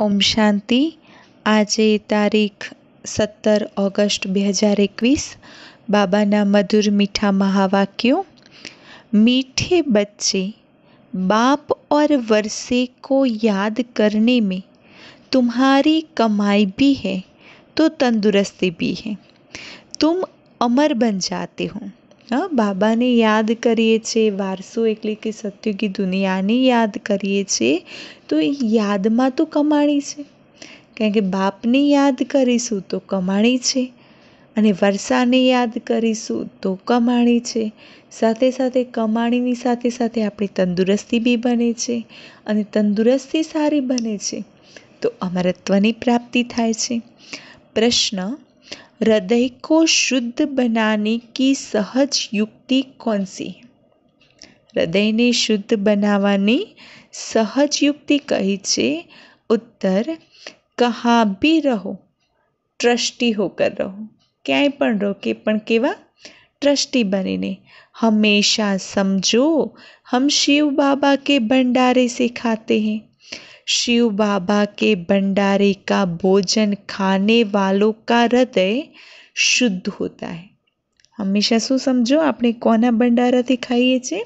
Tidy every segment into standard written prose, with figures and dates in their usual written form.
ઓમ શાંતિ. આજે તારીખ 17 ઓગસ્ટ 2021. બાબાના મધુર મીઠા મહાવાક્યો। मीठे बच्चे, बाप और वर्षे को याद करने में तुम्हारी कमाई भी है तो तंदुरुस्ती भी है। तुम अमर बन जाते हो। हाँ, બાબાને યાદ કરીએ છીએ, વારસો એટલે કે સત્યુગી દુનિયાને યાદ કરીએ છીએ તો એ યાદમાં તો કમાણી છે, કારણ કે બાપને યાદ કરીશું તો કમાણી છે અને વર્ષાને યાદ કરીશું તો કમાણી છે। સાથે સાથે કમાણીની સાથે સાથે આપણી તંદુરસ્તી બી બને છે અને તંદુરસ્તી સારી બને છે તો અમરત્વની પ્રાપ્તિ થાય છે। પ્રશ્ન: हृदय को शुद्ध बनाने की सहज युक्ति कौन सी है? હૃદયને શુદ્ધ બનાવવાની સહજ યુક્તિ કઈ છે? ઉત્તર: કહાં ભી રહો ટ્રસ્ટી હોકર રહો। ક્યાંય પણ રહો કે પણ કેવા? ट्रस्टी बनीने। हमेशा समझो हम शिव बाबा के भंडारे से खाते हैं। शिव बाबा के भंडारे का भोजन खाने वालों का हृदय शुद्ध होता है। हमेशा શું સમજો, આપણે કોના ભંડારાથી ખાઈએ છીએ?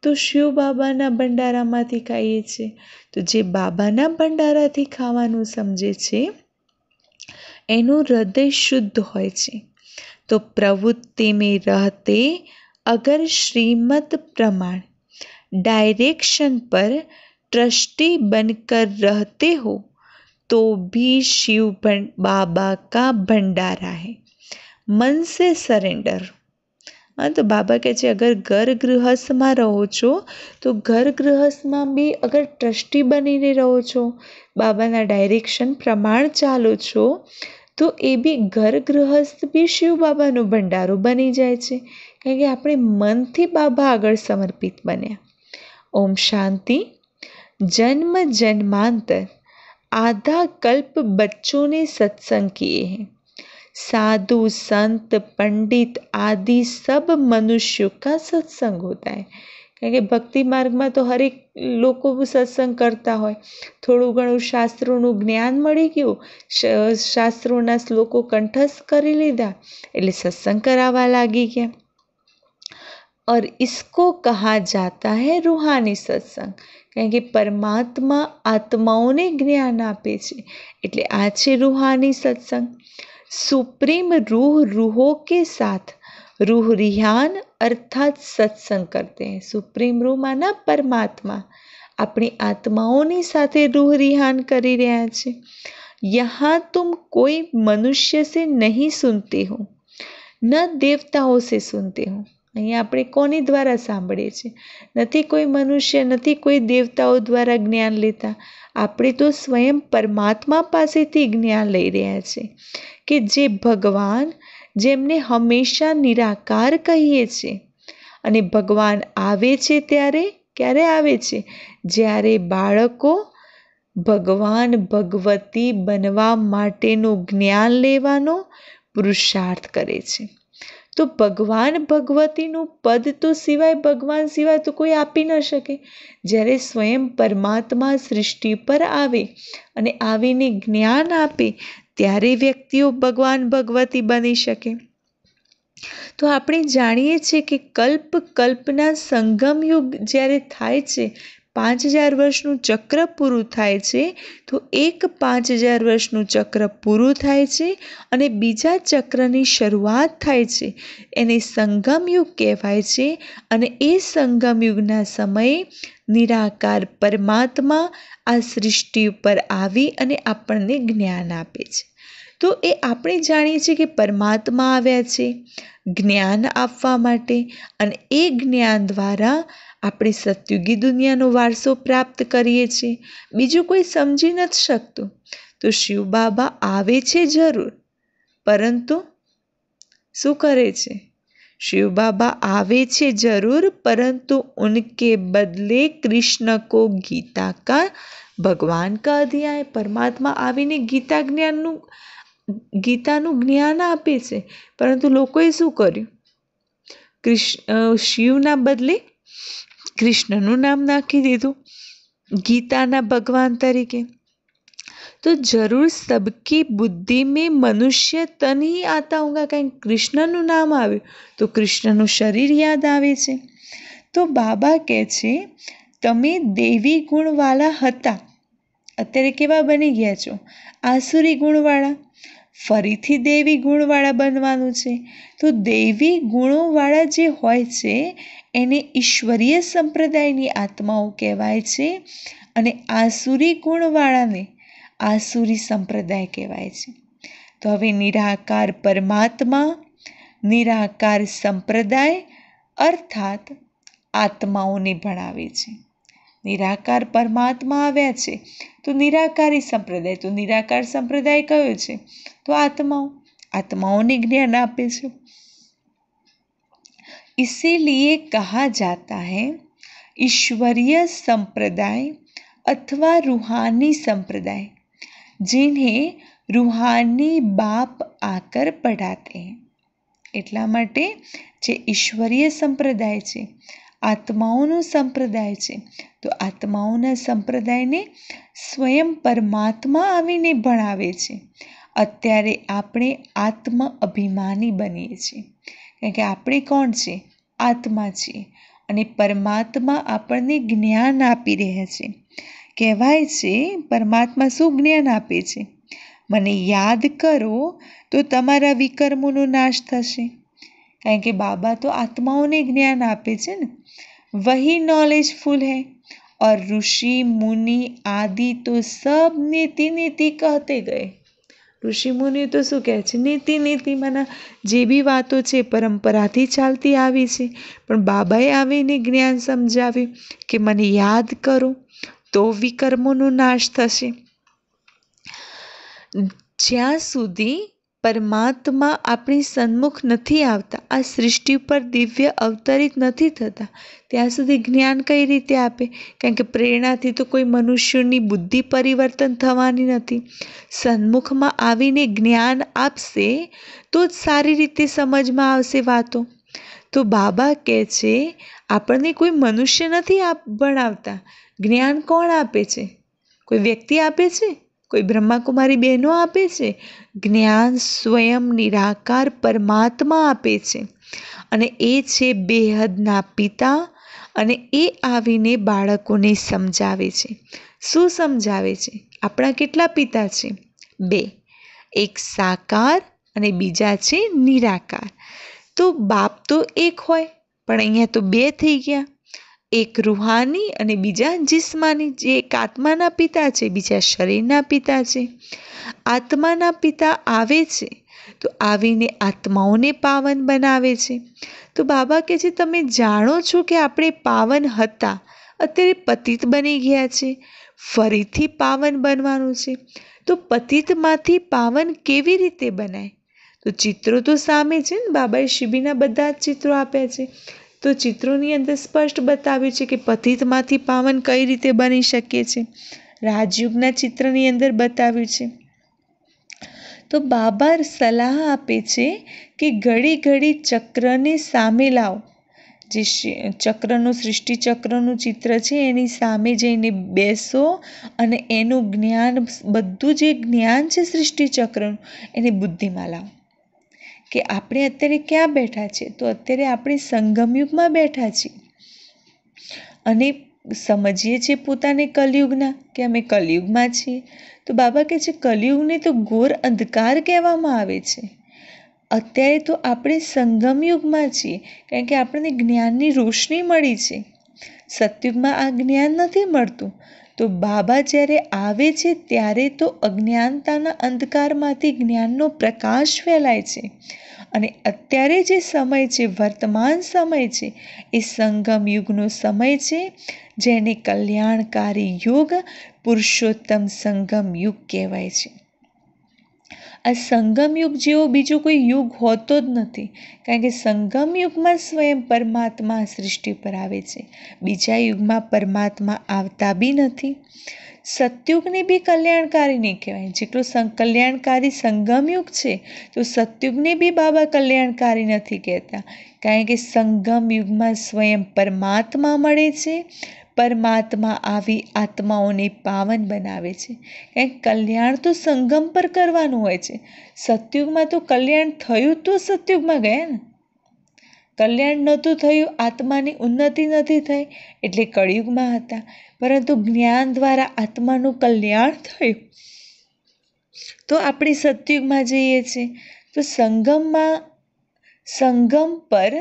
તો શિવ બાબાના ભંડારામાંથી ખાઈએ છીએ। તો જે બાબાના ભંડારાથી ખાવાનું સમજે છે એનું હૃદય શુદ્ધ હોય છે। तो प्रवृत्ति में रहते अगर श्रीमत प्रमाण डायरेक्शन पर ट्रस्टी बनकर रहते हो तो भी शिव बाबा का भंडारा है। मन से सरेंडर। हाँ, तो बाबा कहते हैं अगर घर गृहस्थ में रहो छो तो घर गृहस्थ में भी अगर ट्रस्टी बनीने रहो छो, बाबा ना डायरेक्शन प्रमाण चालो छो तो એ બી ઘર ગૃહસ્થ બી શિવ બાબાનો ભંડારો બની જાય છે, કારણ કે આપણે મનથી બાબા આગળ સમર્પિત બન્યા। ઓમ શાંતિ। जन्म जन्मांतर आधा कल्प बच्चों ने सत्संग किए हैं। साधु संत पंडित आदि सब मनुष्यों का सत्संग होता है। કારણ કે ભક્તિ માર્ગમાં તો હરેક લોકો સત્સંગ કરતા હોય, થોડું ઘણું શાસ્ત્રોનું જ્ઞાન મળી ગયું, શાસ્ત્રોના શ્લોકો કંઠસ્થ કરી લીધા એટલે સત્સંગ કરાવવા લાગી ગયા। और इसको कहा जाता है रूहानी सत्संग, કારણ કે પરમાત્મા આત્માઓને જ્ઞાન આપે છે એટલે આ છે રૂહાની સત્સંગ। सुप्रीम रूह रूहों के साथ रूह रिहान अर्थात सत्संग करते हैं। सुप्रीम रूह माना परमात्मा अपनी आत्माओनी साथे रूह रिहान करी रह्या छे। यहाँ तुम कोई मनुष्य से नहीं सुनते हो न देवताओं से सुनते हो। અહીંયા આપણે કોની દ્વારા સાંભળીએ છીએ? નથી કોઈ મનુષ્ય, નથી કોઈ દેવતાઓ દ્વારા જ્ઞાન લેતા, આપણે તો સ્વયં પરમાત્મા પાસેથી જ્ઞાન લઈ રહ્યા છે કે જે ભગવાન, જેમને હંમેશા નિરાકાર કહીએ છીએ અને ભગવાન આવે છે ત્યારે, ક્યારે આવે છે? જ્યારે બાળકો ભગવાન ભગવતી બનવા માટેનું જ્ઞાન લેવાનો પુરુષાર્થ કરે છે। તો ભગવાન ભગવતીનું પદ તો સિવાય ભગવાન સિવાય તો કોઈ આપી ન શકે। જ્યારે સ્વયં પરમાત્મા સૃષ્ટિ પર આવે અને આવીને જ્ઞાન આપે ત્યારે વ્યક્તિઓ ભગવાન ભગવતી બની શકે। તો આપણે જાણીએ છીએ કે કલ્પ કલ્પના સંગમ યુગ જ્યારે થાય છે, 5000 વર્ષનું ચક્ર પૂરું થાય છે તો એક 5000 વર્ષનું ચક્ર પૂરું થાય છે અને બીજા ચક્રની શરૂઆત થાય છે, એને સંગમ યુગ કહેવાય છે। અને એ સંગમ યુગના સમયે નિરાકાર પરમાત્મા આ સૃષ્ટિ ઉપર આવી અને આપણને જ્ઞાન આપે છે। તો એ આપણે જાણીએ છીએ કે પરમાત્મા આવ્યા છે જ્ઞાન આપવા માટે અને એ જ્ઞાન દ્વારા આપણે સત્યુગી દુનિયાનો વારસો પ્રાપ્ત કરીએ છીએ। બીજું કોઈ સમજી નથી શકતું। તો શિવ બાબા આવે છે જરૂર, પરંતુ શું કરે છે? शिव बाबा आवे छे जरूर, परंतु उनके बदले कृष्ण को गीता का भगवान का अध्याय, परमात्मा आवीने गीताનું જ્ઞાન આપે છે, પરંતુ લોકોએ શું કર્યું? શિવના બદલે કૃષ્ણનું નામ નાખી દીધું ગીતાના ભગવાન તરીકે। तो जरूर सबकी बुद्धि में मनुष्य तन ही आता होगा। कहीं કૃષ્ણનું નામ આવ્યું તો કૃષ્ણનું શરીર યાદ આવે છે। તો બાબા કહે છે તમે દેવી ગુણવાળા હતા, અત્યારે કેવા બની ગયા છો? આસુરી ગુણવાળા। ફરીથી દેવી ગુણવાળા બનવાનું છે। તો દેવી ગુણોવાળા જે હોય છે એને ઈશ્વરીય સંપ્રદાયની આત્માઓ કહેવાય છે અને આસુરી ગુણવાળાને આસુરી સંપ્રદાય કહેવાય છે। તો હવે નિરાકાર પરમાત્મા, નિરાકાર સંપ્રદાય અર્થાત આત્માઓને ભણાવે છે। નિરાકાર પરમાત્મા આવ્યા છે તો નિરાકારી સંપ્રદાય, તો નિરાકાર સંપ્રદાય કયો છે? તો આત્માઓને જ્ઞાન આપે છે। इसीलिए कहा जाता है ईश्वरीय संप्रदाय अथवा रूहानी संप्रदाय, जिन्हें रूहानी बाप आकर पढ़ाते हैं। એટલા માટે જે ઈશ્વરીય સંપ્રદાય છે, આત્માઓનો સંપ્રદાય છે, તો આત્માઓના સંપ્રદાયને સ્વયં પરમાત્મા આવીને ભણાવે છે। અત્યારે આપણે આત્મ અભિમાની બનીએ છીએ, કારણ કે આપણે કોણ છે? આત્મા છીએ અને પરમાત્મા આપણને જ્ઞાન આપી રહ્યા છે। કહેવાય છે પરમાત્મા શું જ્ઞાન આપે છે? મને યાદ કરો તો તમારા વિકર્મોનો નાશ થશે। કારણ કે બાબા તો આત્માઓને જ્ઞાન આપે છે ને। વહી નॉलेजफुल है और ऋषि मुनि आदि तो सब नीति नीति कहते गए। ઋષિ મુનિઓ તો શું કહે છે? નીતિ નીતિમાંના જે બી વાતો છે પરંપરાથી ચાલતી આવી છે, પણ બાબાએ આવીને જ્ઞાન સમજાવ્યું કે મને યાદ કરો તો વિકર્મોનો નાશ થશે। જ્યાં સુધી પરમાત્મા આપણી સન્મુખ નથી આવતા, આ સૃષ્ટિ ઉપર દિવ્ય અવતરિત નથી થતા, ત્યાં સુધી જ્ઞાન કઈ રીતે આપે? કારણ કે પ્રેરણાથી તો કોઈ મનુષ્યની બુદ્ધિ પરિવર્તન થવાની નથી। સન્મુખમાં આવીને જ્ઞાન આપશે તો જ સારી રીતે સમજમાં આવશે વાતો। તો બાબા કહે છે આપણને કોઈ મનુષ્ય નથી ભણાવતા, જ્ઞાન કોણ આપે છે? કોઈ વ્યક્તિ આપે છે? કોઈ બ્રહ્માકુમારી બહેનો આપે છે? જ્ઞાન સ્વયં નિરાકાર પરમાત્મા આપે છે અને એ છે બેહદના પિતા અને એ આવીને બાળકોને સમજાવે છે। શું સમજાવે છે? આપણા કેટલા પિતા છે? બે, એક સાકાર અને બીજા છે નિરાકાર। તો બાપ તો એક હોય પણ અહીંયા તો બે થઈ ગયા, એક રૂહાની અને બીજા જિસ્માની। જે એક આત્માના પિતા છે, બીજા શરીરના પિતા છે। આત્માના પિતા આવે છે તો આવીને આત્માઓને પાવન બનાવે છે। તો બાબા કહે છે તમે જાણો છો કે આપણે પાવન હતા, અત્યારે પતિત બની ગયા છે, ફરીથી પાવન બનવાનું છે। તો પતિતમાંથી પાવન કેવી રીતે બનાય? તો ચિત્રો તો સામે છે ને, બાબાએ શિબીના બધા જ ચિત્રો આપ્યા છે, તો ચિત્રોની અંદર સ્પષ્ટ બતાવ્યું છે કે પતિતમાંથી પાવન કઈ રીતે બની શકે છે। રાજયુગના ચિત્રની અંદર બતાવ્યું છે। તો બાબા સલાહ આપે છે કે ઘડી ઘડી ચક્રને સામે લાવો। જે ચક્રનું સૃષ્ટિ ચક્રનું ચિત્ર છે એની સામે જઈને બેસો અને એનું જ્ઞાન, બધું જે જ્ઞાન છે સૃષ્ટિ ચક્રનું, એને બુદ્ધિમાં લાવો। કે આપણે અત્યારે ક્યાં બેઠા છે? તો અત્યારે આપણે સંગમયુગમાં બેઠા છીએ અને સમજીએ છીએ પોતાને કલયુગના કે અમે કલયુગમાં છીએ। તો બાબા કહે છે કલયુગને તો ઘોર અંધકાર કહેવામાં આવે છે। અત્યારે તો આપણે સંગમયુગમાં છીએ, કારણ કે આપણને જ્ઞાનની રોશની મળી છે। સતયુગમાં આ જ્ઞાન નથી મળતું। તો બાબા જ્યારે આવે છે ત્યારે તો અજ્ઞાનતાના અંધકારમાંથી જ્ઞાનનો પ્રકાશ ફેલાય છે અને અત્યારે જે સમય છે, વર્તમાન સમય છે, એ સંગમ યુગનો સમય છે, જેને કલ્યાણકારી યુગ, પુરુષોત્તમ સંગમ યુગ કહેવાય છે। આ સંગમ યુગ જેવો બીજો કોઈ યુગ હોતો જ નથી, કારણ કે સંગમ યુગમાં સ્વયં પરમાત્મા સૃષ્ટિ પર આવે છે, બીજા યુગમાં પરમાત્મા આવતા બી નથી। સતયુગને બી કલ્યાણકારી નહીં કહેવાય। જેટલો કલ્યાણકારી સંગમ યુગ છે તો સતયુગને બી બાબા કલ્યાણકારી નથી કહેતા, કારણ કે સંગમ યુગમાં સ્વયં પરમાત્મા મળે છે, પરમાત્મા આવી આત્માઓને પાવન બનાવે છે. કારણ કે કલ્યાણ તો સંગમ પર કરવાનું હોય છે. સતયુગમાં તો કલ્યાણ થયું તો સતયુગમાં ગયા ને. કલ્યાણ નહોતું થયું, આત્માની ઉન્નતિ નથી થઈ એટલે કળિયુગમાં હતા. પરંતુ જ્ઞાન દ્વારા આત્માનું કલ્યાણ થયું તો આપણે સતયુગમાં જઈએ છીએ. તો संगम पर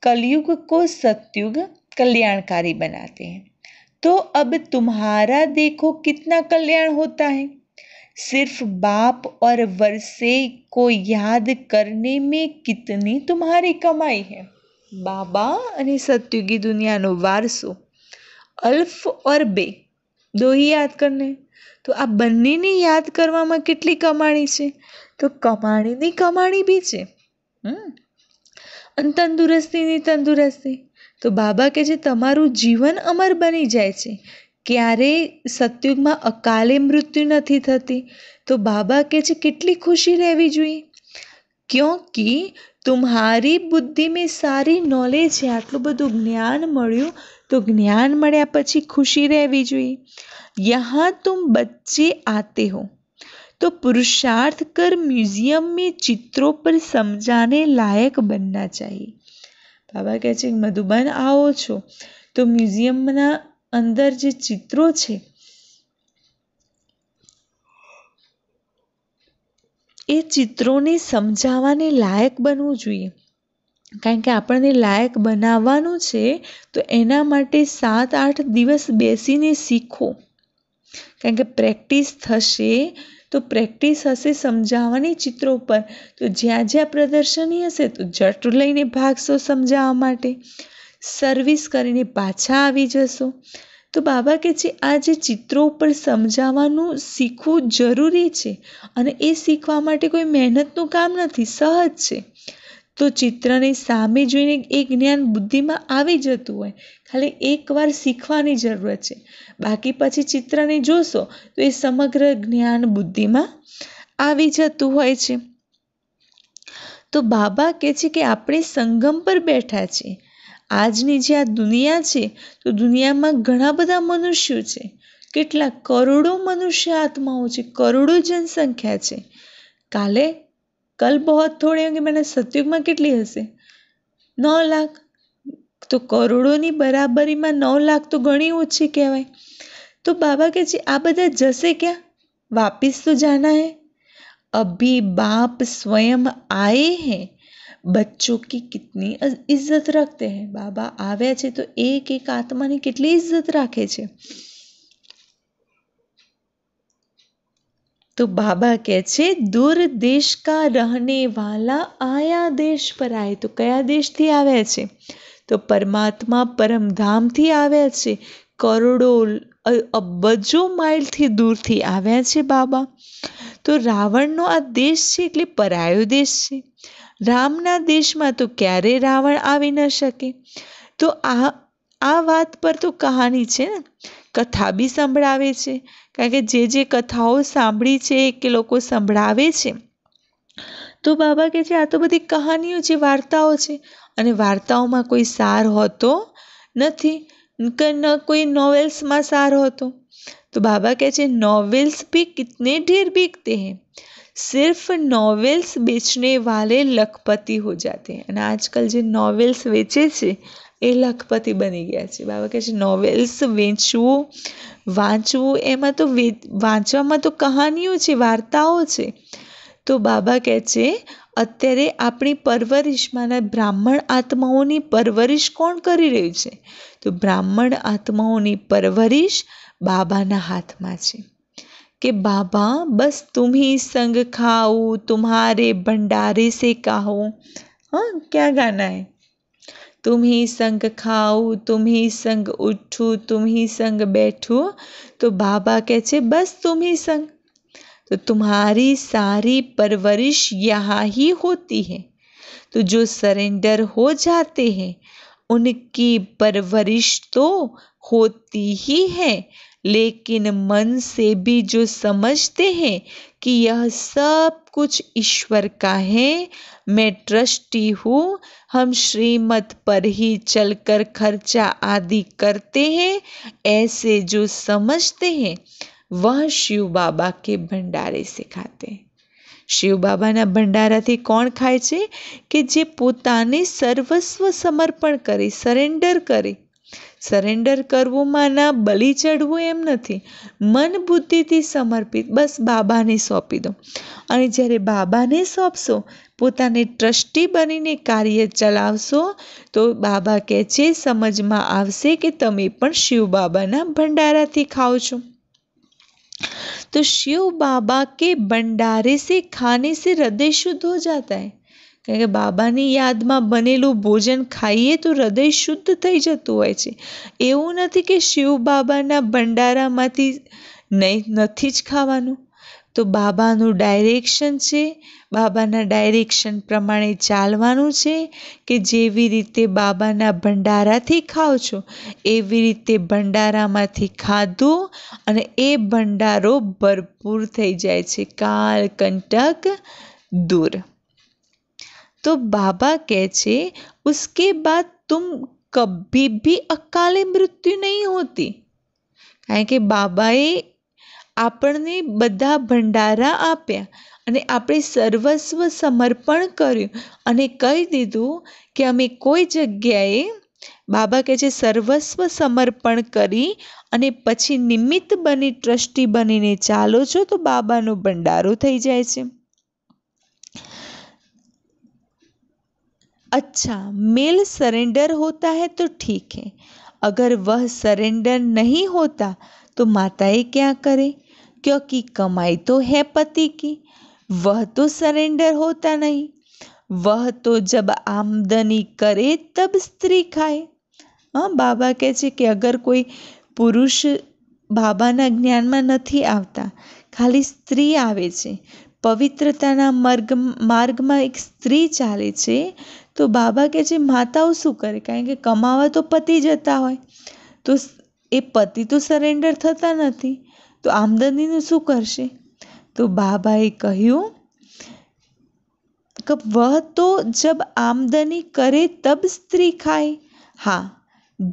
कलयुग को सतयुग कल्याणकारी बनाते हैं. तो अब तुम्हारा देखो कितना कल्याण होता है. सिर्फ बाप और वर्षे को याद करने में कितनी तुम्हारी कमाई है. बाबा અને સતયુગી દુનિયાનો વારસો અલ્ફ ઓર બે દો ही याद करने. તો આ બંનેને યાદ કરવામાં કેટલી કમાણી છે. તો કમાણીની કમાણી બી છે અને તંદુરસ્તીની તંદુરસ્તી. તો બાબા કહે છે તમારું જીવન અમર બની જાય છે. ક્યારેય સતયુગમાં અકાલે મૃત્યુ નથી થતી. તો બાબા કહે છે કેટલી ખુશી રહેવી જોઈએ. ક્યોંકિ તુમ્હારી બુદ્ધિ મેં સારી નોલેજ છે. આટલું બધું જ્ઞાન મળ્યું તો જ્ઞાન મળ્યા પછી ખુશી રહેવી જોઈએ. यहाँ तुम बच्चे आते हो तो पुरुषार्थ कर म्यूजियम में चित्रों पर समझाने लायक बनना चाहिए. बाबा કહે છે મધુબન આવો છો તો મ્યુઝિયમના અંદર જે ચિત્રો છે એ ચિત્રોને સમજાવવાને લાયક બનવું જોઈએ. કારણ કે આપણને લાયક બનાવવાનું છે તો એના માટે 7-8 દિવસ બેસીને શીખો. કારણ કે પ્રેક્ટિસ થશે તો પ્રેક્ટિસ હશે સમજાવવાની ચિત્રો પર. તો જ્યાં જ્યાં પ્રદર્શની હશે તો જટ લઈને ભાગશો સમજાવવા માટે. સર્વિસ કરીને પાછા આવી જશો. તો બાબા કહે છે આ જે ચિત્રો ઉપર સમજાવવાનું શીખવું જરૂરી છે અને એ શીખવા માટે કોઈ મહેનતનું કામ નથી, સહજ છે. તો ચિત્રને સામે જોઈને એ જ્ઞાન બુદ્ધિમાં આવી જતું હોય, ખાલી એકવાર શીખવાની જરૂરત છે. બાકી પછી ચિત્રને જોશો તો એ સમગ્ર જ્ઞાન બુદ્ધિમાં આવી જતું હોય છે. તો બાબા કહે છે કે આપણે સંગમ પર બેઠા છીએ. આજની જે આ દુનિયા છે તો દુનિયામાં ઘણા બધા મનુષ્યો છે. કેટલા કરોડો મનુષ્ય આત્માઓ છે, કરોડો જનસંખ્યા છે. કલ બહોત થોડે હોંગે, મને સતયુગમાં કેટલી હશે? 9 લાખ. તો કરોડોની બરાબરીમાં 9 લાખ તો ઘણી ઓછી કહેવાય. તો બાબા કહે છે આ બધા જશે ક્યાં? વાપિસ તો જાના હૈ. અભી બાપ સ્વયં આए हैं, બચ્ચોं की कितनी इज्जत रखते हैं. બાબા આવ્યા છે તો એક એક આત્માની કેટલી ઇજ્જત રાખે છે. तो बाबा કહે છે दूर देश का रहने वाला आया देश पर आए. तो કયા દેશથી આવ્યા છે? તો પરમાત્મા પરમધામથી આવ્યા છે. કરોડો અબજો માઇલથી દૂરથી આવ્યા છે બાબા. તો રાવણનો આ દેશ છે એટલે પરાયો દેશ છે. રામના દેશમાં તો ક્યારેય રાવણ આવી ન શકે. તો આ વાત પર તો કહાની છે ને, કથા બી સંભળાવે છે. કારણ કે જે કથાઓ સાંભળી છે કે લોકો સંભળાવે છે તો બાબા કહે છે આ તો બધી કહાનીઓ છે, વાર્તાઓ છે. અને વાર્તાઓમાં કોઈ સાર હોતો નથી, ન કોઈ નોવેલ્સમાં સાર હોતો. તો બાબા કહે છે નોવેલ્સ भी कितने ढेर बिकते हैं, सिर्फ नॉवेल्स बेचने वाले लखपति हो जाते हैं. અને આજકાલ જે નોવેલ્સ વેચે છે એ લખપતિ બની ગયા છે. બાબા કહે છે નોવેલ્સ વેચવું, વાંચવું, એમાં તો વાંચવામાં તો કહાનીઓ છે, વાર્તાઓ છે. તો બાબા કહે છે અત્યારે આપણી પરવરિશમાંના બ્રાહ્મણ આત્માઓની પરવરિશ કોણ કરી રહ્યું છે? તો બ્રાહ્મણ આત્માઓની પરવરિશ બાબાના હાથમાં છે. कि बाबा बस तुम ही संग खाओ, तुम्हारे भंडारे से खाओ. हाँ, क्या गाना है? तुम ही संग खाओ, तुम ही संग उठो, तुम ही संग बैठो. तो बाबा कहते છે बस तुम ही संग. तो तुम्हारी सारी परवरिश यहाँ ही होती है. तो जो सरेंडर हो जाते हैं उनकी परवरिश तो होती ही है, लेकिन मन से भी जो समझते हैं कि यह सब कुछ ईश्वर का है, मैं ट्रस्टी हूँ, हम श्रीमत पर ही चलकर खर्चा आदि करते हैं, ऐसे जो समझते हैं वह शिव बाबा के भंडारे से खाते हैं। શિવ બાબાના ભંડારાથી કોણ ખાય છે? કે જે પોતાને સર્વસ્વ સમર્પણ કરે, સરેન્ડર કરે. સરેન્ડર કરવું માના બલિ ચડવું એમ નથી. મન બુદ્ધિથી સમર્પિત, બસ બાબાને સોંપી દો. અને જ્યારે બાબાને સોંપશો, પોતાને ટ્રસ્ટી બનીને કાર્ય ચલાવશો, તો બાબા કહે છે સમજમાં આવશે કે તમે પણ શિવ બાબાના ભંડારાથી ખાઓ છો. तो शिव बाबा के भंडारे से खाने से हृदय शुद्ध हो जाता है. કારણ કે બાબાની યાદમાં બનેલું ભોજન ખાઈએ તો હૃદય શુદ્ધ થઈ જતું હોય છે. એવું નથી કે શિવ બાબાના ભંડારામાંથી નથી જ ખાવાનું. તો બાબાનું ડાયરેક્શન છે, બાબાના ડાયરેક્શન પ્રમાણે ચાલવાનું છે કે જેવી રીતે બાબાના ભંડારાથી ખાઓ છો એવી રીતે ભંડારામાંથી ખાધું અને એ ભંડારો ભરપૂર થઈ જાય છે. કાલ કંટક दूर. तो बाबा कहे छे उसके बाद तुम कभी भी अकाले मृत्यु नहीं होती. કારણ કે બાબાએ આપણને બધા ભંડારા આપ્યા અને આપણે સર્વસ્વ સમર્પણ કર્યું અને કહી દીધું કે અમે કોઈ જગ્યાએ, બાબા કહે છે સર્વસ્વ સમર્પણ કરી અને પછી નિમિત્ત બની ટ્રસ્ટી બનીને ચાલો છો તો બાબાનો ભંડારો થઈ જાય છે. अच्छा, मेल सरेंडर होता है तो ठीक है, अगर वह सरेंडर नहीं होता तो माताएं क्या करें, क्योंकि कमाई तो है पति की, वह तो सरेंडर होता नहीं. वह तो जब आमदनी करे तब स्त्री खाए. हाँ, बाबा કહે છે કે અગર કોઈ પુરુષ બાબાના જ્ઞાનમાં નથી આવતા, ખાલી સ્ત્રી આવે છે, પવિત્રતાના માર્ગમાં એક સ્ત્રી ચાલે છે, તો બાબા કહે છે માતાઓ શું કરે? કારણ કે કમાવા તો પતિ જતા હોય, તો એ પતિ તો સરેન્ડર થતા નથી, તો આમદનીનું શું કરશે? તો બાબાએ કહ્યું कि वह तो जब आमदनी करे तब स्त्री खाए. हाँ,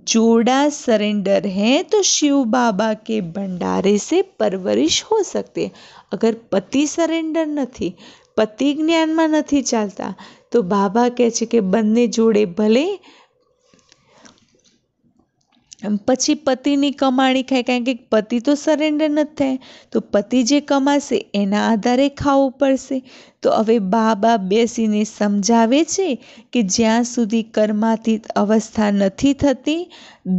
जोड़ा सरेंडर है तो शिव बाबा के भंडारे से परवरिश हो सकती है. अगर पति सरेंडर नहीं, पति ज्ञाનમાં નથી ચાલતા, તો બાબા કહે છે કે બંને જોડે ભલે પછી પતિની કમાણી ખાય, કારણ કે પતિ તો સરેન્ડર નથી થાય, તો પતિ જે કમાશે એના આધારે ખાવું પડશે. તો હવે બાબા બેસીને સમજાવે છે કે જ્યાં સુધી કર્માતીત અવસ્થા નથી થતી,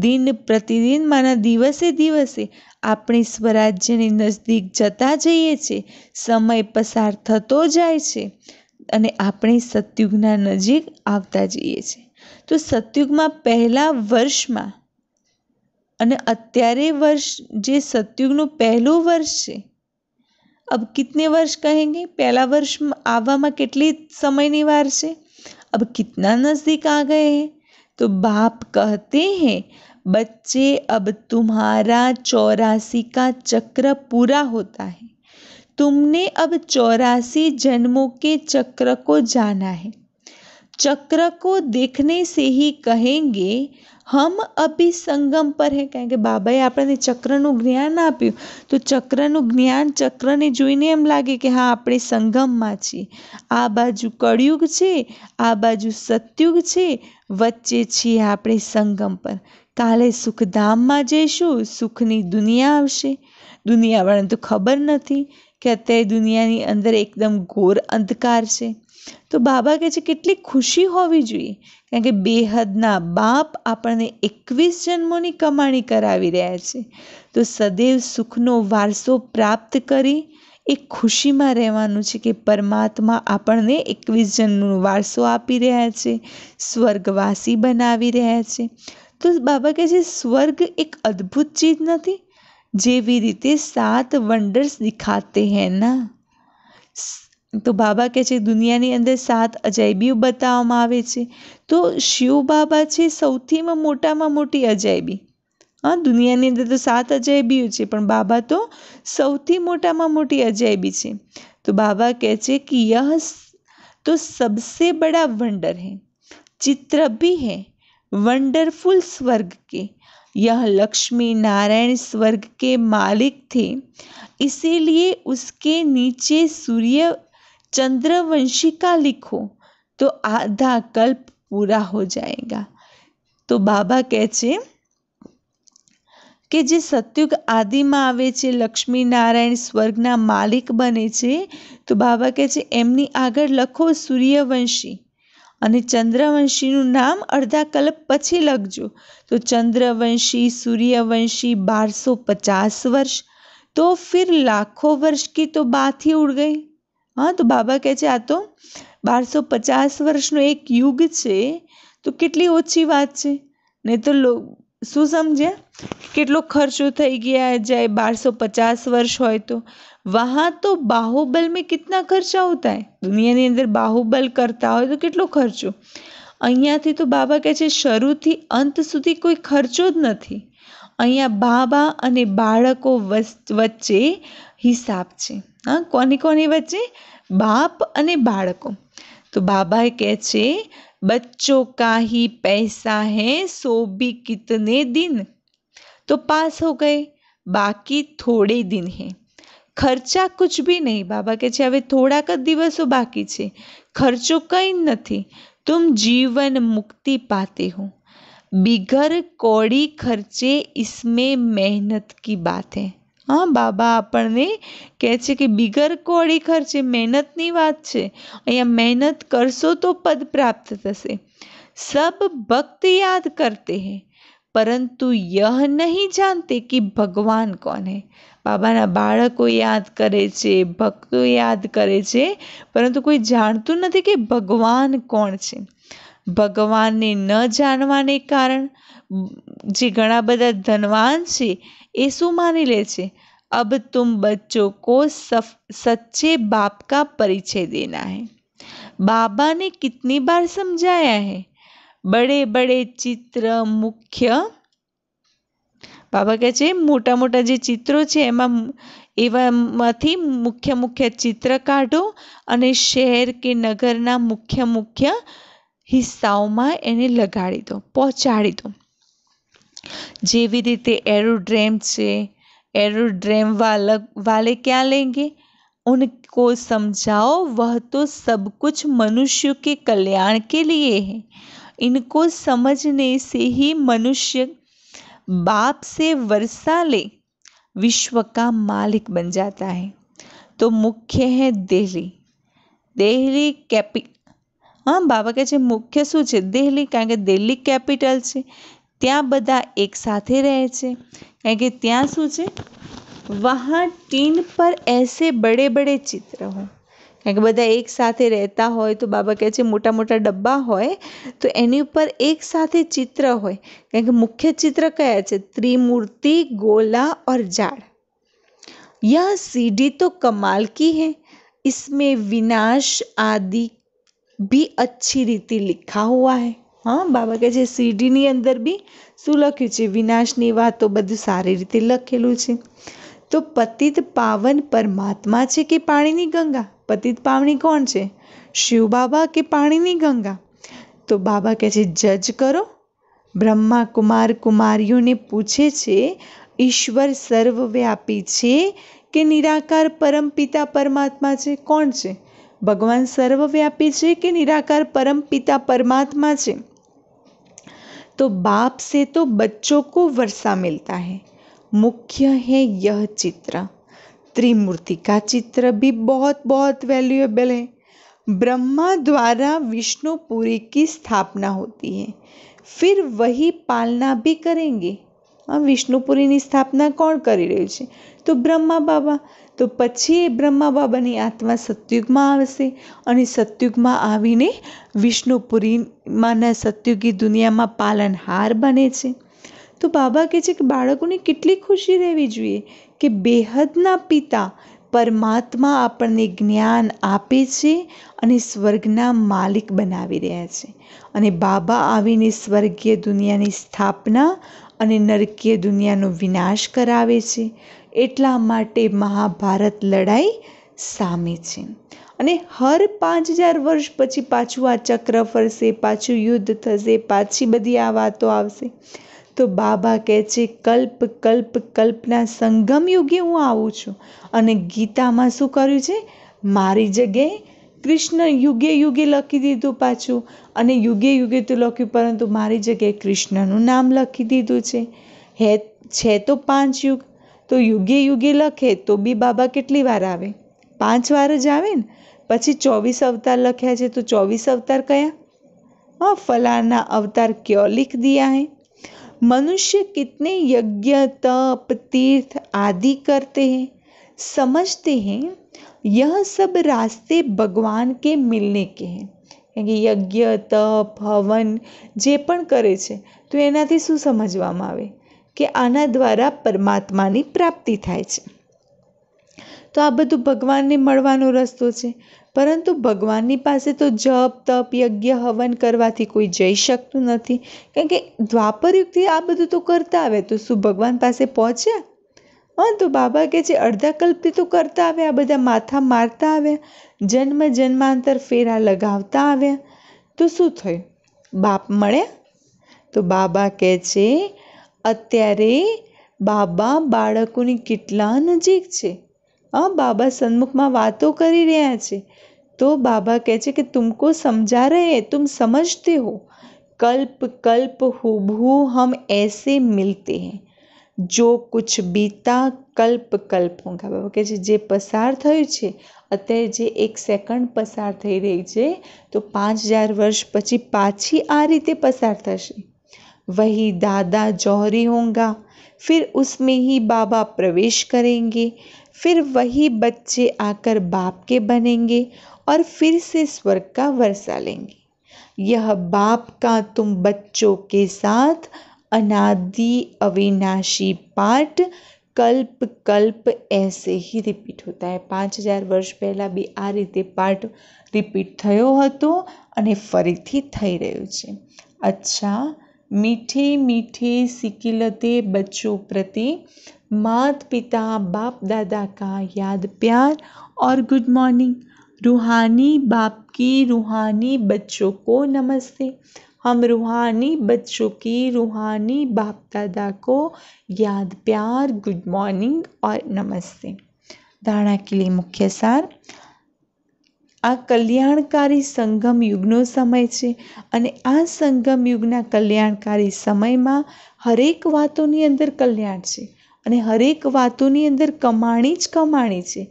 દિન પ્રતિદિન માના દિવસે દિવસે આપણે સ્વરાજ્યની નજદીક જતા જઈએ છીએ, સમય પસાર થતો જાય છે અને આપણે સતયુગના નજીક આવતા જઈએ છીએ. તો સતયુગમાં પહેલા વર્ષમાં અને અત્યારે વર્ષ જે સતયુગનું પહેલું વર્ષ છે, अब कितने वर्ष कहेंगे? पहला वर्ष आवा कितनी समयनी वार से, अब कितना नजदीक आ गए हैं? तो बाप कहते हैं बच्चे अब तुम्हारा 84 का चक्र पूरा होता है, तुमने अब 84 जन्मों के चक्र को जाना है. चक्र को देखने से ही कहेंगे हम अभी संगम पर है. કારણ કે બાબાએ આપણને ચક્રનું જ્ઞાન આપ્યું, તો ચક્રનું જ્ઞાન, ચક્રને જોઈને એમ લાગે કે હા આપણે સંગમમાં છીએ. આ બાજુ કળયુગ છે, આ બાજુ સતયુગ છે, વચ્ચે છીએ આપણે સંગમ પર. કાલે સુખધામમાં જઈશું, સુખની દુનિયા આવશે. દુનિયાવાળાને તો ખબર નથી કે અત્યારે દુનિયાની અંદર એકદમ ઘોર અંધકાર છે. તો બાબા કહે છે કેટલી ખુશી હોવી જોઈએ, કારણ કે બેહદના બાપ આપણને 21 જન્મોની કમાણી કરાવી રહ્યા છે. તો સદૈવ સુખનો વારસો પ્રાપ્ત કરી એ ખુશીમાં રહેવાનું છે કે પરમાત્મા આપણને 21 જન્મનો વારસો આપી રહ્યા છે, સ્વર્ગવાસી બનાવી રહ્યા છે. તો બાબા કહે છે સ્વર્ગ એક અદ્ભુત ચીજ નથી, જેવી રીતે 7 વંડર્સ દિખાતે હૈ ના. તો બાબા કહે છે દુનિયાની અંદર 7 અજાયબીઓ બતાવવામાં આવે છે, તો શિવ બાબા છે સૌથી મોટામાં મોટી અજાયબી. हाँ, દુનિયાની અંદર તો 7 અજાયબીઓ છે, પણ બાબા તો સૌથી મોટામાં મોટી અજાયબી છે. તો બાબા કહે છે કે યહ तो सबसे बड़ा वंडर है, चित्र भी है वंडरफुल स्वर्ग के. यह लक्ष्मी नारायण स्वर्ग के मालिक थे, इसीलिए उसके नीचे सूर्य चंद्रवंशी का लिखो तो आधा कल्प पूरा हो जाएगा. तो बाबा કહે છે કે જે સતયુગ આદિમાં આવે છે, લક્ષ્મીનારાયણ સ્વર્ગના માલિક બને છે, તો બાબા કહે છે એમની આગળ લખો સૂર્યવંશી અને ચંદ્રવંશીનું નામ અડધા કલ્પ પછી લખજો. તો ચંદ્રવંશી सूर्यवंशी 1250 वर्ष, तो फिर लाखों वर्ष की तो बात ही उड़ गई. हाँ, तो બાબા કહે છે આ તો 1250 વર્ષનો એક યુગ છે, તો કેટલી ઓછી વાત છે. નહીં તો શું સમજ્યા, કેટલો ખર્ચો થઈ ગયા જાય. 1250 વર્ષ હોય તો वहाँ तो बाहुबल में कितना खर्चा होता है, દુનિયાની અંદર બાહુબલ કરતા હોય તો કેટલો ખર્ચો. અહીંયાથી તો બાબા કહે છે શરૂથી અંત સુધી કોઈ ખર્ચો જ નથી. અહીંયા બાબા અને બાળકો વચ્ચે હિસાબ છે. હા, કોની વચ્ચે? બાપ અને બાળકો. તો બાબા કહે છે बच्चों का ही पैसा है, सो भी कितने दिन तो पास हो गए, बाकी थोड़े दिन है. ખર્ચા કુછ ભી નહીં. બાબા કહે છે હવે થોડાક જ દિવસો બાકી છે, ખર્ચો કંઈ નથી. તુમ જીવન મુક્તિ પાતે હો, બિગર કૌડી ખર્ચે इसमें मेहनत की बात है. હા, બાબા આપણને કહે છે કે બિગર કૌડી ખર્ચે, મહેનતની વાત છે. અહીંયા મહેનત કરશો તો પદ પ્રાપ્ત થશે. સબ ભક્ત યાદ કરતે हैं परंतु यह नहीं जानते कि भगवान कौन है. બાબાના બાળકો યાદ કરે છે, ભક્તો યાદ કરે છે, પરંતુ કોઈ જાણતું નથી કે ભગવાન કોણ છે. ભગવાનને ન જાણવાને કારણ જે ઘણા બધા ધનવાન છે એ શું માની લે છે? अब तुम बच्चों को सच्चे बाप का परिचय देना है. बाबा ने कितनी बार समझाया है, बड़े बड़े चित्र मुख्य. બાબા કહે છે મોટા મોટા જે ચિત્રો છે એમાંથી મુખ્ય ચિત્ર કાઢો અને શહેર કે નગરના મુખ્ય હિસ્સાઓમાં એને લગાડી દો, પહોંચાડી દો. જેવી રીતે एरोड्रम છે, एरोड्रम वाले क्या लेंगे, उनको समझाओ वह तो सब कुछ मनुष्य के कल्याण के लिए है. इनको समझने से ही मनुष्य बाप से वर्षा ले विश्व का मालिक बन जाता है. तो मुख्य है दिल्ली હા, બાબા કહે છે મુખ્ય શું છે? દિલ્હી, કારણ કે દિલ્હી કેપિટલ છે, ત્યાં બધા એક સાથે રહે છે. કારણ કે ત્યાં શું છે? વહાં ટીન પર એસે બડે બડે ચિત્ર હો. કારણ કે બધા એક સાથે રહેતા હોય તો બાબા કહે છે મોટા મોટા ડબ્બા હોય તો એની ઉપર એક સાથે ચિત્ર હોય. કારણ કે મુખ્ય ચિત્ર કયા છે? त्रिमूर्ति, गोला और जाड़. यह सीढ़ी तो कमाल की है, इसमें विनाश आदि भी अच्छी रीति लिखा हुआ है. હા, બાબા કહે છે સીડીની અંદર બી શું લખ્યું છે? વિનાશની વાતો બધું સારી રીતે લખેલું છે. તો પતિત પાવન પરમાત્મા છે કે પાણીની ગંગા? પતિત પાવની કોણ છે? શિવ બાબા કે પાણીની ગંગા? તો બાબા કહે છે જજ કરો. બ્રહ્મા કુમારીઓને પૂછે છે ઈશ્વર સર્વવ્યાપી છે કે નિરાકાર પરમપિતા પરમાત્મા છે? કોણ છે? ભગવાન સર્વવ્યાપી છે કે નિરાકાર परमपिता परमात्मा છે? तो बाप से तो बच्चों को वर्षा मिलता है. मुख्य है यह चित्र. त्रिमूर्ति का चित्र भी बहुत बहुत वैल्यूएबल है. ब्रह्मा द्वारा विष्णुपुरी की स्थापना होती है, फिर वही पालना भी करेंगे. વિષ્ણુપુરીની સ્થાપના કોણ કરી રહ્યું છે? તો બ્રહ્મા બાબા. તો પછી એ બ્રહ્મા બાબાની આત્મા સતયુગમાં આવશે અને સતયુગમાં આવીને વિષ્ણુપુરીમાંના સતયુગી દુનિયામાં પાલનહાર બને છે. તો બાબા કહે છે કે બાળકોને કેટલી ખુશી રહેવી જોઈએ કે બેહદના પિતા પરમાત્મા આપણને જ્ઞાન આપે છે અને સ્વર્ગના માલિક બનાવી રહ્યા છે. અને બાબા આવીને સ્વર્ગીય દુનિયાની સ્થાપના અને નરકીય દુનિયાનો વિનાશ કરાવે છે. એટલા માટે મહાભારત લડાઈ સામે છે. અને હર 5000 વર્ષ પછી પાછું આ ચક્ર ફરશે, પાછું યુદ્ધ થશે, પાછી બધી આ વાતો આવશે. તો બાબા કહે છે કલ્પ કલ્પ કલ્પના સંગમ યુગે હું આવું છું. અને ગીતામાં શું કર્યું છે? મારી જગ્યાએ કૃષ્ણ યુગે યુગે લખી દીધું પાછું. અને યુગે યુગે તો લખ્યું, પરંતુ મારી જગ્યાએ કૃષ્ણનું નામ લખી દીધું છે તો 5 યુગ. તો યુગે યુગે લખે તો બી બાબા કેટલી વાર આવે? 5 વાર જ આવે ને. પછી 24 અવતાર લખ્યા છે તો 24 અવતાર કયા? हाँ, फलाना अवतार क्यों लिख दिया है? मनुष्य कितने यज्ञ तप तीर्थ आदि करते हैं, समझते हैं यह सब रास्ते भगवान के मिलने के हैं. કે યજ્ઞ તપ હવન જે પણ કરે છે તો એનાથી શું સમજવામાં આવે? કે આના દ્વારા પરમાત્માની પ્રાપ્તિ થાય છે. તો આ બધું ભગવાનને મળવાનો રસ્તો છે. પરંતુ ભગવાનની પાસે તો જપ તપ યજ્ઞ હવન કરવાથી કોઈ જઈ શકતું નથી. કારણ કે દ્વાપર યુગથી આ બધું તો કરતા આવે, તો શું ભગવાન પાસે પહોંચ્યા? હા, તો બાબા કહે છે અડધા કલ્પથી તો કરતા આવ્યા, આ બધા માથા મારતા આવ્યા, જન્મ જન્માંતર ફેરા લગાવતા આવ્યા. તો શું થયું? બાપ મળ્યા? તો બાબા કહે છે અત્યારે બાબા બાળકોની કેટલા નજીક છે. હા, બાબા સન્મુખમાં વાતો કરી રહ્યા છે. तो बाबा कहते हैं कि तुमको समझा रहे हैं, तुम समझते हो. कल्प कल्प हुबहू हम ऐसे मिलते हैं. जो कुछ बीता कल्प कल्प होगा. बाबा કહે છે જે પસાર થયું છે, અત્યારે જે 1 સેકન્ડ પસાર થઈ રહી છે, તો 5000 વર્ષ પછી પાછી આ રીતે પસાર થશે. वही दादा जौहरी होगा, फिर उसमें ही बाबा प्रवेश करेंगे, फिर वही बच्चे आकर बाप के बनेंगे और फिर से स्वर्ग का वर्षा लेंगे. यह बाप का तुम बच्चों के साथ अनादि अविनाशी पाठ कल्प कल्प ऐसे ही रिपीट होता है. 5000 વર્ષ પહેલાં બી આ રીતે પાઠ રિપીટ થયો હતો અને ફરીથી થઈ રહ્યો છે. અચ્છા, मीठे मीठे सिकिलते बच्चों प्रति मात पिता बाप दादा का याद प्यार और गुड मॉर्निंग. रूहानी बाप की रूहानी बच्चों को नमस्ते. हम रूहानी बच्चों की रूहानी बाप दादा को याद प्यार गुड मॉर्निंग और नमस्ते. धारणा के लिए मुख्य सार. આ કલ્યાણકારી સંગમ યુગનો સમય છે અને આ સંગમ યુગના કલ્યાણકારી સમયમાં હરેક વાતોની અંદર કલ્યાણ છે અને હરેક વાતોની અંદર કમાણી જ કમાણી છે.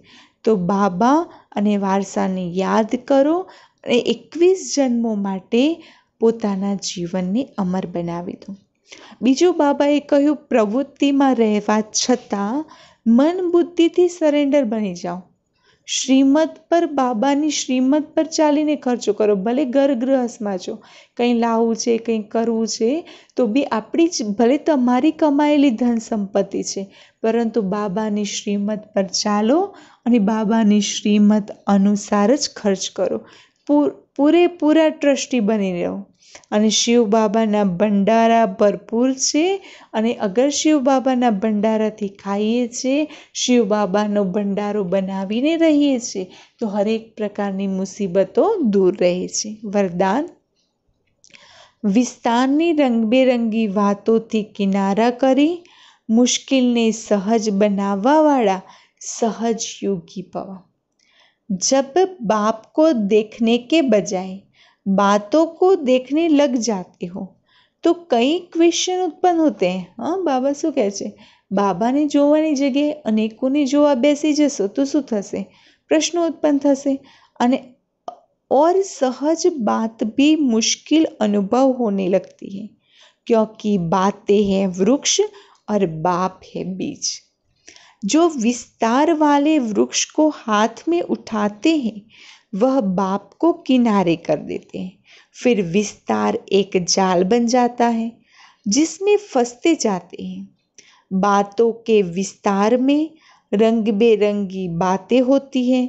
તો બાબા અને વારસાને યાદ કરો અને 21 જન્મો માટે પોતાના જીવનને અમર બનાવી દો. બીજું બાબાએ કહ્યું પ્રવૃત્તિમાં રહેવા છતાં મન બુદ્ધિથી સરેન્ડર બની જાઓ. શ્રીમત પર બાબાની શ્રીમત પર ચાલીને ખર્ચો કરો. ભલે ઘર ગૃહસ્થમાં છો, કંઈ લાવવું છે કંઈ કરવું છે તો બી આપણી જ ભલે તમારી કમાયેલી ધન સંપત્તિ છે, પરંતુ બાબાની શ્રીમત પર ચાલો અને બાબાની શ્રીમત અનુસાર જ ખર્ચ કરો. પૂરેપૂરા ટ્રસ્ટી બની રહો. અને શિવ બાબાના ભંડારા ભરપૂર છે અને અગર શિવ બાબાના ભંડારાથી ખાઈએ છીએ, શિવ બાબાનો ભંડારો બનાવીને રહીએ છીએ, તો હરેક પ્રકારની મુસીબતો દૂર રહે છે. વરદાન. વિસ્તારની રંગબેરંગી વાતોથી કિનારા કરી મુશ્किलને સહજ બનાવવાવાળા सहज योगी भव. जब बाप को देखने के बजाय बातों को देखने लग जाते हो तो कई क्वेश्चन उत्पन्न होते हैं. हाँ, बाबा શું કહે છે? બાબાને જોવાની જગ્યાએ અનેકોને જોવા બેસી જશો તો શું થશે? પ્રશ્નો ઉત્પન્ન થશે અને और सहज बात भी मुश्किल अनुभव होने लगती है क्योंकि बातें हैं वृक्ष और बाप है बीज. जो विस्तार वाले वृक्ष को हाथ में उठाते हैं वह बाप को किनारे कर देते हैं. फिर विस्तार एक जाल बन जाता है जिसमें फंसते जाते हैं. बातों के विस्तार में रंग बेरंगी बातें होती हैं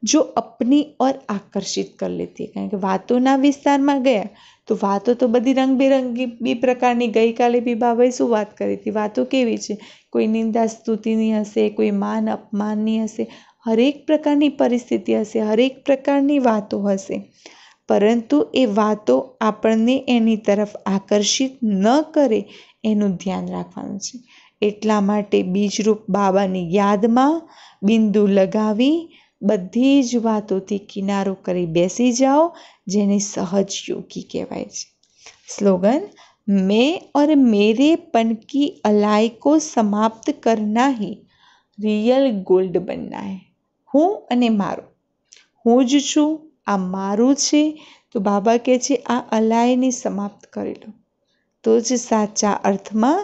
जो अपनी ओर आकर्षित कर लेती है। कारण કે વાતોના વિસ્તારમાં ગયા તો વાતો તો બધી રંગબેરંગી પ્રકારની, ગઈકાલે બી બાબાએ શું વાત કરી હતી, વાતો કેવી છે, કોઈ નિંદા સ્તુતિની હશે, કોઈ માન અપમાનની હશે, હરેક પ્રકારની પરિસ્થિતિ હશે, હરેક પ્રકારની વાતો હશે, પરંતુ એ વાતો આપણને એની તરફ આકર્ષિત ન કરે એનું ધ્યાન રાખવાનું છે। એટલા માટે બીજરૂપ બાબાની યાદમાં બિંદુ લગાવી બધી જ વાતોથી કિનારો કરી બેસી જાઓ, જેને સહજ યોગી કહેવાય છે। સ્લોગન, મેં और मेरे पन की अलाई को समाप्त करना ही रियल गोल्ड बनना है। હું અને મારું, હું જ છું, આ મારું છે, તો બાબા કહે છે આ અલાયને સમાપ્ત કરી લો, તો જ સાચા અર્થમાં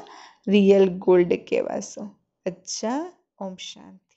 રિયલ ગોલ્ડ કહેવાશો। અચ્છા, ઓમ શાંતિ।